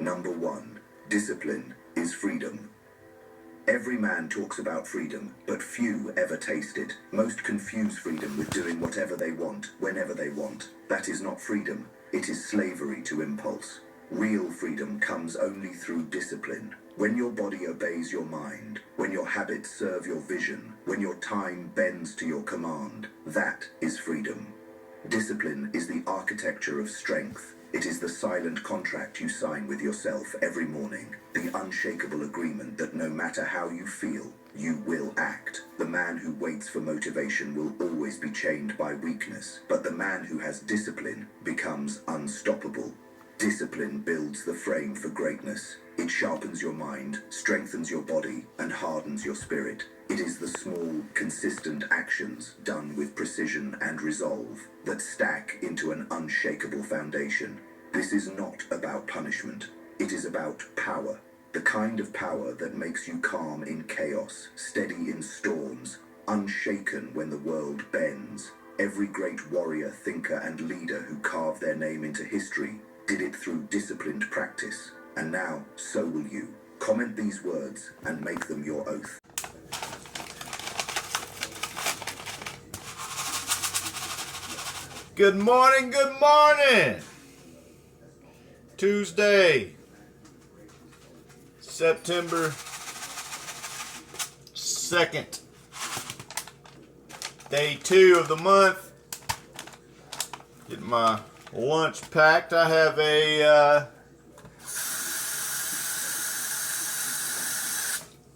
Number 1. Discipline is freedom. Every man talks about freedom, but few ever taste it. Most confuse freedom with doing whatever they want, whenever they want. That is not freedom. It is slavery to impulse. Real freedom comes only through discipline. When your body obeys your mind, when your habits serve your vision, when your time bends to your command, that is freedom. Discipline is the architecture of strength. It is the silent contract you sign with yourself every morning, the unshakable agreement that no matter how you feel, you will act. The man who waits for motivation will always be chained by weakness, but the man who has discipline becomes unstoppable. Discipline builds the frame for greatness. It sharpens your mind, strengthens your body, and hardens your spirit. It is the small, consistent actions done with precision and resolve that stack into an unshakable foundation. This is not about punishment. It is about power. The kind of power that makes you calm in chaos, steady in storms, unshaken when the world bends. Every great warrior, thinker, and leader who carved their name into history did it through disciplined practice. And now, so will you. Comment these words and make them your oath. Good morning, good morning. Tuesday, September 2nd, day 2 of the month. Getting my lunch packed. I have a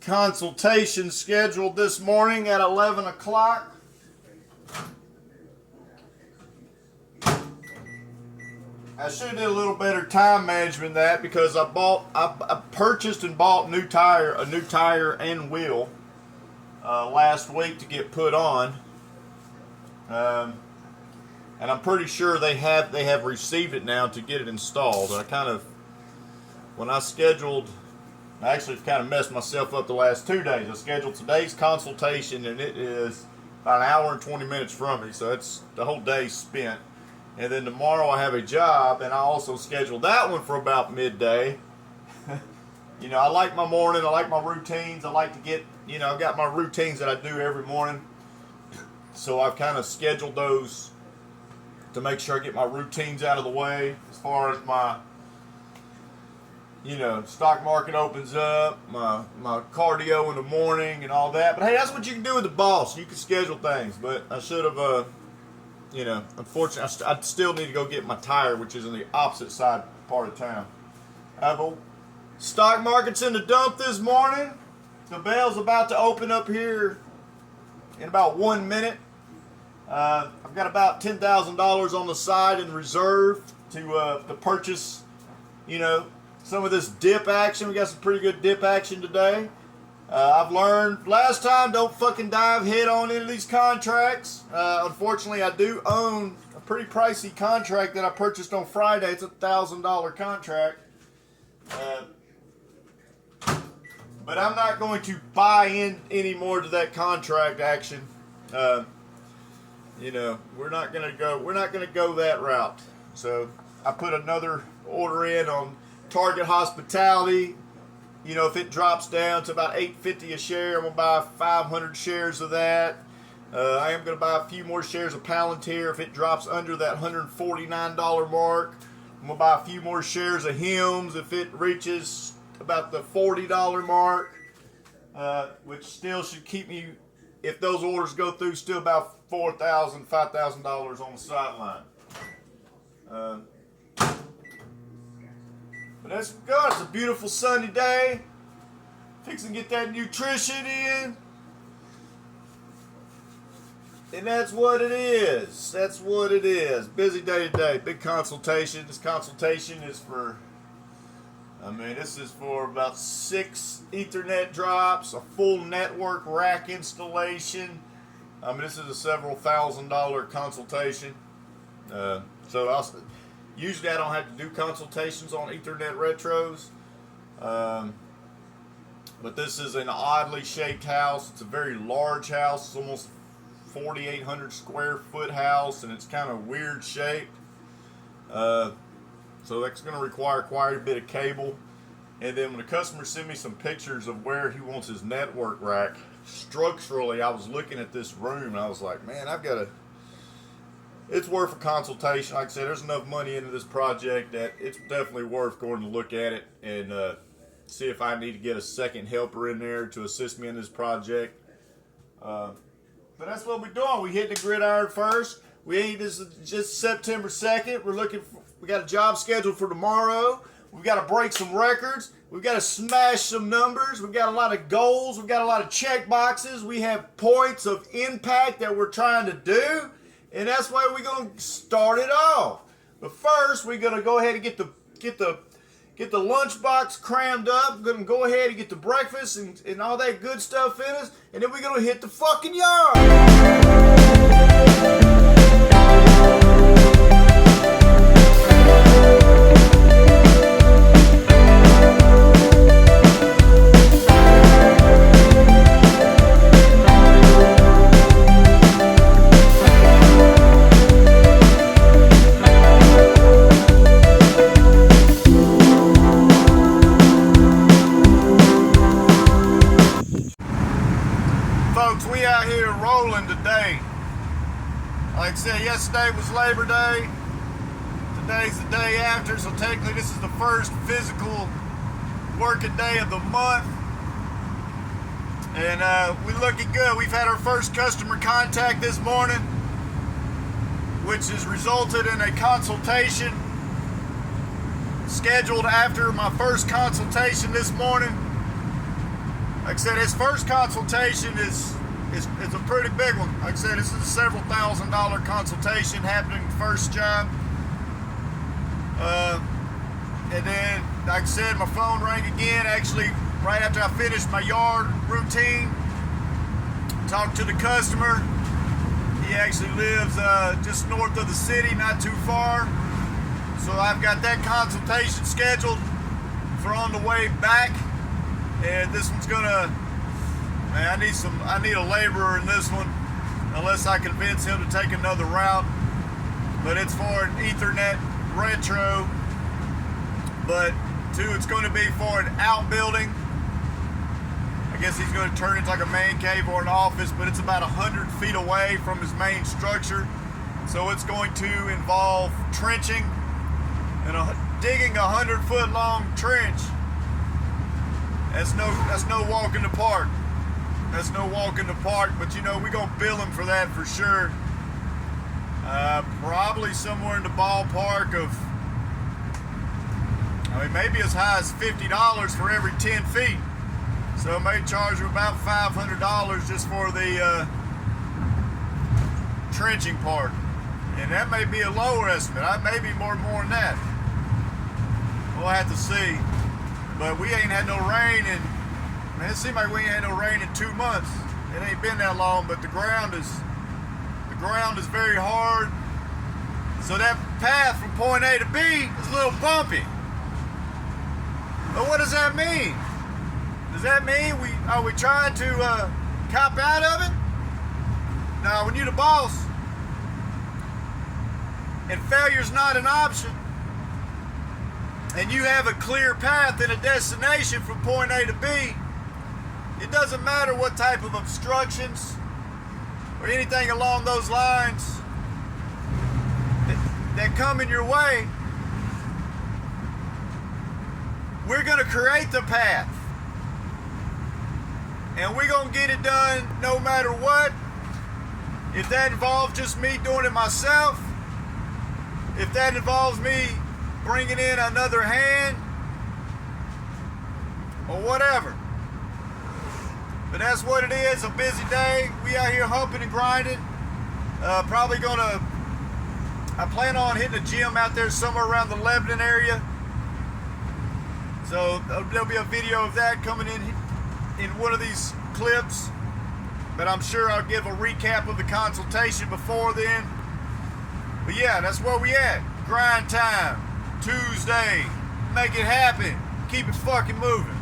consultation scheduled this morning at 11 o'clock. I should have did a little better time management than that because I purchased and bought a new tire and wheel last week to get put on, and I'm pretty sure they have received it now to get it installed. When I actually kind of messed myself up the last 2 days. I scheduled today's consultation and it is about an hour and 20 minutes from me, so it's the whole day spent. And then tomorrow I have a job, and I also scheduled that one for about midday. You know, I like my morning, I like my routines, I like to get, I've got my routines that I do every morning. So I've kind of scheduled those to make sure I get my routines out of the way as far as my, stock market opens up, my cardio in the morning and all that. But hey, that's what you can do with the boss. You can schedule things, but I should have, unfortunately, I still need to go get my tire, which is in the opposite side part of town. Stock market's in the dump this morning. The bell's about to open up here in about 1 minute. I've got about $10,000 on the side in reserve to purchase, some of this dip action. We got some pretty good dip action today. I've learned last time, don't fucking dive head on into these contracts. Unfortunately, I do own a pretty pricey contract that I purchased on Friday. It's a $1,000 contract. But I'm not going to buy in anymore to that contract action. We're not gonna go that route. So I put another order in on Target Hospitality. If it drops down to about $8.50 a share, I'm going to buy 500 shares of that. I am going to buy a few more shares of Palantir. If it drops under that $149 mark, I'm going to buy a few more shares of HIMS. If it reaches about the $40 mark, which still should keep me, if those orders go through, still about $4,000, $5,000 on the sideline. But that's good. It's a beautiful sunny day. Fixing to get that nutrition in. And that's what it is. That's what it is. Busy day today. Big consultation. This consultation is this is for about 6 Ethernet drops, a full network rack installation. This is a several $1,000 consultation. Usually I don't have to do consultations on Ethernet retros, but this is an oddly shaped house. It's a very large house. It's almost 4,800 square foot house, and it's kind of weird shaped. So that's going to require quite a bit of cable. And then when the customer sent me some pictures of where he wants his network rack, structurally, I was looking at this room and I was like, man, it's worth a consultation. Like I said, there's enough money into this project that it's definitely worth going to look at it and see if I need to get a second helper in there to assist me in this project. But that's what we're doing. We hit the gridiron first. We ain't just September 2nd. We got a job scheduled for tomorrow. We've got to break some records. We've got to smash some numbers. We've got a lot of goals. We've got a lot of check boxes. We have points of impact that we're trying to do. And that's why we're going to start it off. But first, we're going to go ahead and get the lunchbox crammed up. We're going to go ahead and get the breakfast and all that good stuff in us. And then we're going to hit the fucking yard. Folks, we out here rolling today. Like I said, yesterday was Labor Day. Today's the day after, so technically this is the first physical working day of the month. And we're looking good. We've had our first customer contact this morning, which has resulted in a consultation scheduled after my first consultation this morning. Like I said, his first consultation is a pretty big one. Like I said, this is a several $1,000 consultation happening first job. And then, like I said, my phone rang again, actually right after I finished my yard routine. Talked to the customer. He actually lives just north of the city, not too far. So I've got that consultation scheduled for on the way back. And this one's gonna, man, I need a laborer in this one, unless I convince him to take another route. But it's for an Ethernet retro. But two, it's going to be for an outbuilding. I guess he's going to turn it into like a man cave or an office, but it's about 100 feet away from his main structure. So it's going to involve trenching and digging a 100-foot long trench. That's no walk in the park. That's no walk in the park, but you know, we're going to bill him for that for sure. Probably somewhere in the ballpark of, maybe as high as $50 for every 10 feet. So I may charge him about $500 just for the trenching part. And that may be a lower estimate. I may be more than that. We'll have to see. But we ain't had no rain in, man, it seems like we ain't had no rain in 2 months. It ain't been that long, but the ground is very hard. So that path from point A to B is a little bumpy. But what does that mean? Does that mean are we trying to cop out of it? No, when you're the boss and failure's not an option, and you have a clear path and a destination from point A to B, it doesn't matter what type of obstructions or anything along those lines that come in your way. We're going to create the path. And we're going to get it done no matter what. If that involves just me doing it myself, if that involves me bringing in another hand, or whatever. But that's what it is, a busy day. We out here humping and grinding. Probably gonna, I plan on hitting a gym out there somewhere around the Lebanon area. So there'll be a video of that coming in one of these clips. But I'm sure I'll give a recap of the consultation before then. But yeah, that's where we at. Grind time. Tuesday. Make it happen. Keep it fucking moving.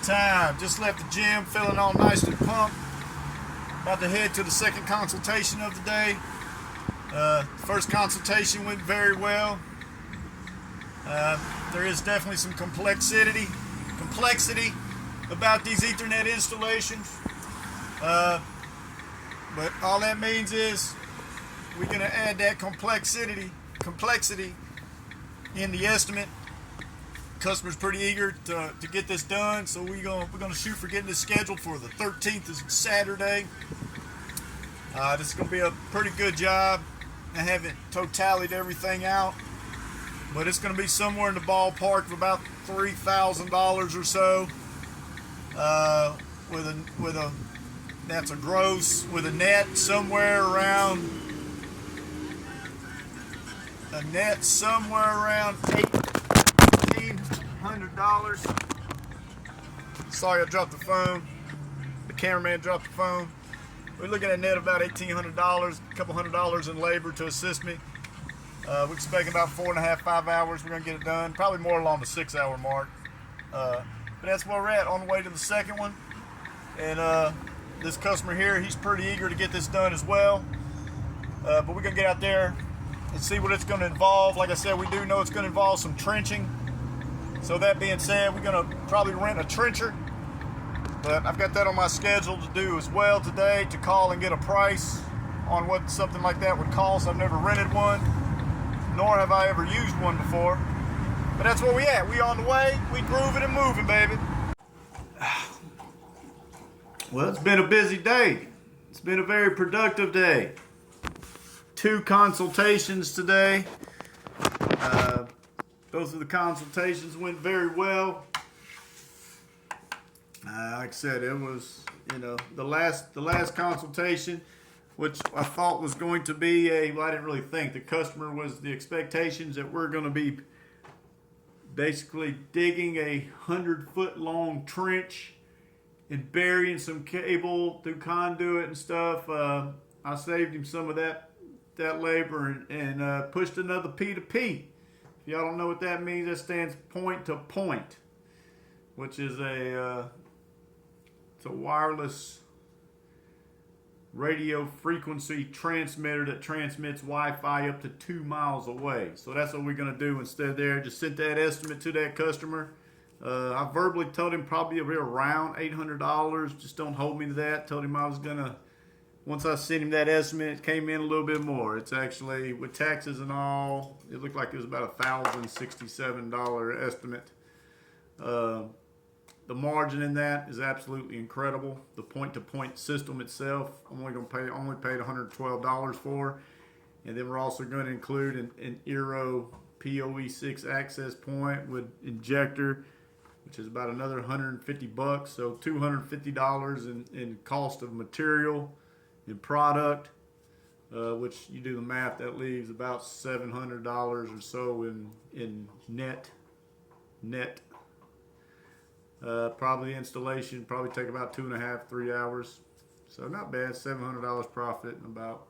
time. Just left the gym, feeling all nicely pumped. About to head to the second consultation of the day. First consultation went very well. There is definitely some complexity about these Ethernet installations. But all that means is we're gonna add that complexity in the estimate. Customer's pretty eager to get this done, so we're gonna shoot for getting this scheduled for the 13th, is Saturday. This is gonna be a pretty good job. I haven't totalied everything out, but it's gonna be somewhere in the ballpark of about $3,000 or so. That's a gross, with a net somewhere around $1,800. Sorry, I dropped the phone. The cameraman dropped the phone. We're looking at a net of about $1,800, a couple $100 in labor to assist me. We're expecting about 4.5, 5 hours. We're gonna get it done. Probably more along the 6-hour mark. But that's where we're at, on the way to the second one. And this customer here, he's pretty eager to get this done as well. But we're gonna get out there and see what it's gonna involve. Like I said, we do know it's gonna involve some trenching. So that being said, we're gonna probably rent a trencher. But I've got that on my schedule to do as well today, to call and get a price on what something like that would cost. I've never rented one, nor have I ever used one before. But that's where we at. We on the way, we grooving and moving, baby. Well, it's been a busy day. It's been a very productive day. 2 consultations today. Both of the consultations went very well. Like I said, it was, the last consultation, which I thought was going to be well, I didn't really think. The customer was the expectations that we're going to be basically digging a 100-foot long trench and burying some cable through conduit and stuff. I saved him some of that labor and pushed another P to P. If y'all don't know what that means, that stands point to point, which is it's a wireless radio frequency transmitter that transmits Wi-Fi up to 2 miles away. So that's what we're going to do instead there. Just sent that estimate to that customer. I verbally told him probably around $800. Just don't hold me to that. Told him I was going to, once I sent him that estimate, it came in a little bit more. It's actually, with taxes and all, it looked like it was about $1,067 estimate. The margin in that is absolutely incredible. The point-to-point system itself, I'm only paid $112 for, and then we're also going to include an Eero PoE6 access point with injector, which is about another $150. So $250 in cost of material and product, which you do the math, that leaves about $700 or so in net. Probably installation probably take about 2.5, 3 hours. So not bad. $700 profit in about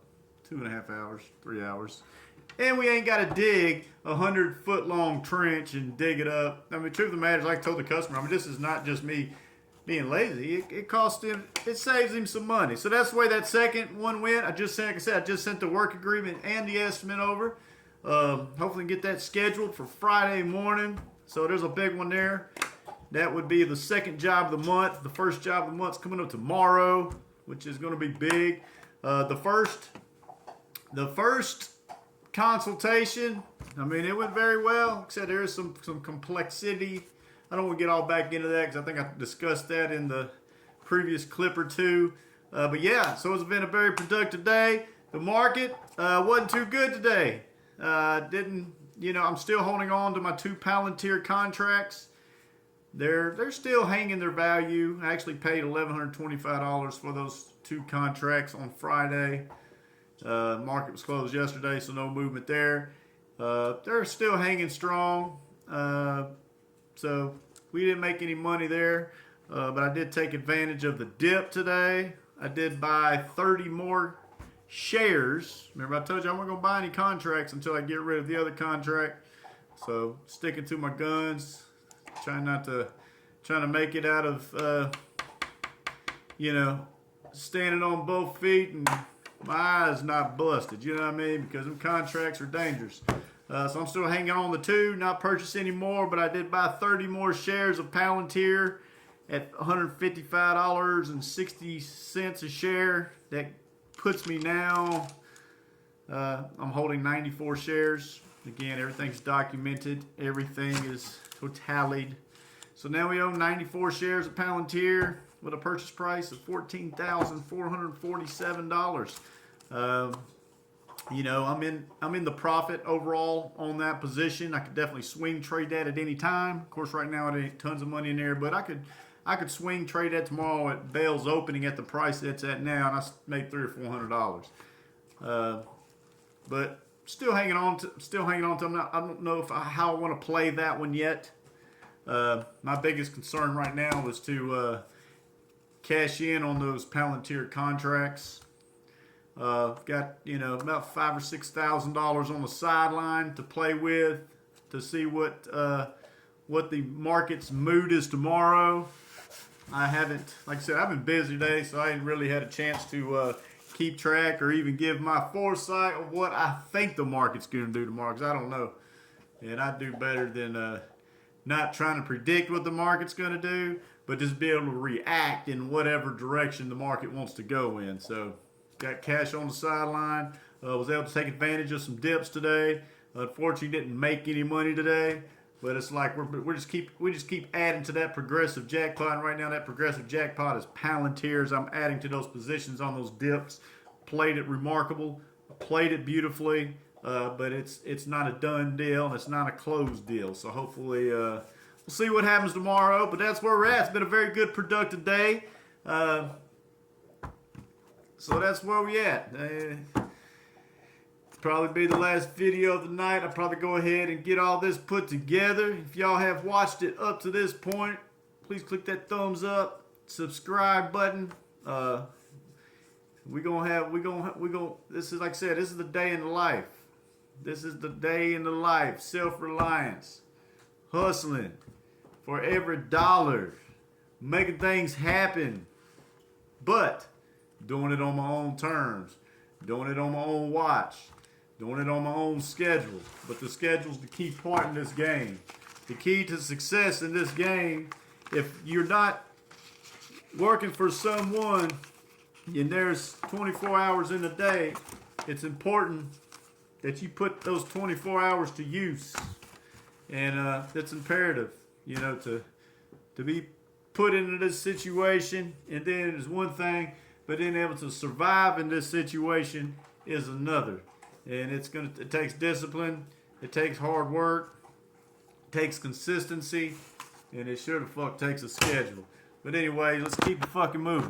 2.5 hours, 3 hours. And we ain't got to dig a 100-foot long trench and dig it up. I mean, truth of the matter is, like I told the customer, this is not just me being lazy. It costs him, it saves him some money. So that's the way that second one went. Like I just sent the work agreement and the estimate over. Hopefully get that scheduled for Friday morning. So there's a big one there. That would be the second job of the month. The first job of the month's coming up tomorrow, which is going to be big. The first consultation, it went very well. Like I said, there is some complexity. I don't want to get all back into that because I think I discussed that in the previous clip or two. But yeah, so it's been a very productive day. The market wasn't too good today. I'm still holding on to my 2 Palantir contracts. They're still hanging their value. I actually paid $1,125 for those 2 contracts on Friday. Market was closed yesterday, so no movement there. They're still hanging strong. So we didn't make any money there, but I did take advantage of the dip today. I did buy 30 more shares. Remember, I told you I'm not going to buy any contracts until I get rid of the other contract. So sticking to my guns, trying not to trying to make it out of, you know, standing on both feet and my eyes not busted. You know what I mean? Because them contracts are dangerous. So I'm still hanging on the 2, not purchase any more, but I did buy 30 more shares of Palantir at $155.60 a share. That puts me now, I'm holding 94 shares. Again, everything's documented. Everything is tallied. So now we own 94 shares of Palantir with a purchase price of $14,447. You know, I'm in the profit overall on that position. I could definitely swing trade that at any time. Of course, right now it ain't tons of money in there, but I could swing trade that tomorrow at Bell's opening at the price that's at now, and I made $300 or $400. But still hanging on to. I don't know how I want to play that one yet. My biggest concern right now is to cash in on those Palantir contracts. Got, you know, about $5,000 or $6,000 on the sideline to play with to see what the market's mood is tomorrow. I haven't, like I said, I've been busy today, so I ain't really had a chance to keep track or even give my foresight of what I think the market's going to do tomorrow, because I don't know. And I do better than not trying to predict what the market's going to do, but just be able to react in whatever direction the market wants to go in. So got cash on the sideline. Was able to take advantage of some dips today. Unfortunately, didn't make any money today. But it's like we just keep adding to that progressive jackpot. And right now, that progressive jackpot is Palantirs. I'm adding to those positions on those dips. Played it remarkable. Played it beautifully. But it's not a done deal and it's not a closed deal. So hopefully we'll see what happens tomorrow. But that's where we're at. It's been a very good, productive day. So that's where we at. Probably be the last video of the night. I'll probably go ahead and get all this put together. If y'all have watched it up to this point, please click that thumbs up, subscribe button. This is, like I said, this is the day in the life. This is the day in the life. Self-reliance, hustling for every dollar, making things happen, but doing it on my own terms, doing it on my own watch, doing it on my own schedule. But the schedule's the key part in this game. The key to success in this game, if you're not working for someone and there's 24 hours in a day, it's important that you put those 24 hours to use. And that's imperative, you know, to be put into this situation. And then is one thing, but being able to survive in this situation is another. And it takes discipline, it takes hard work, it takes consistency, and it sure the fuck takes a schedule. But anyway, let's keep it fucking moving.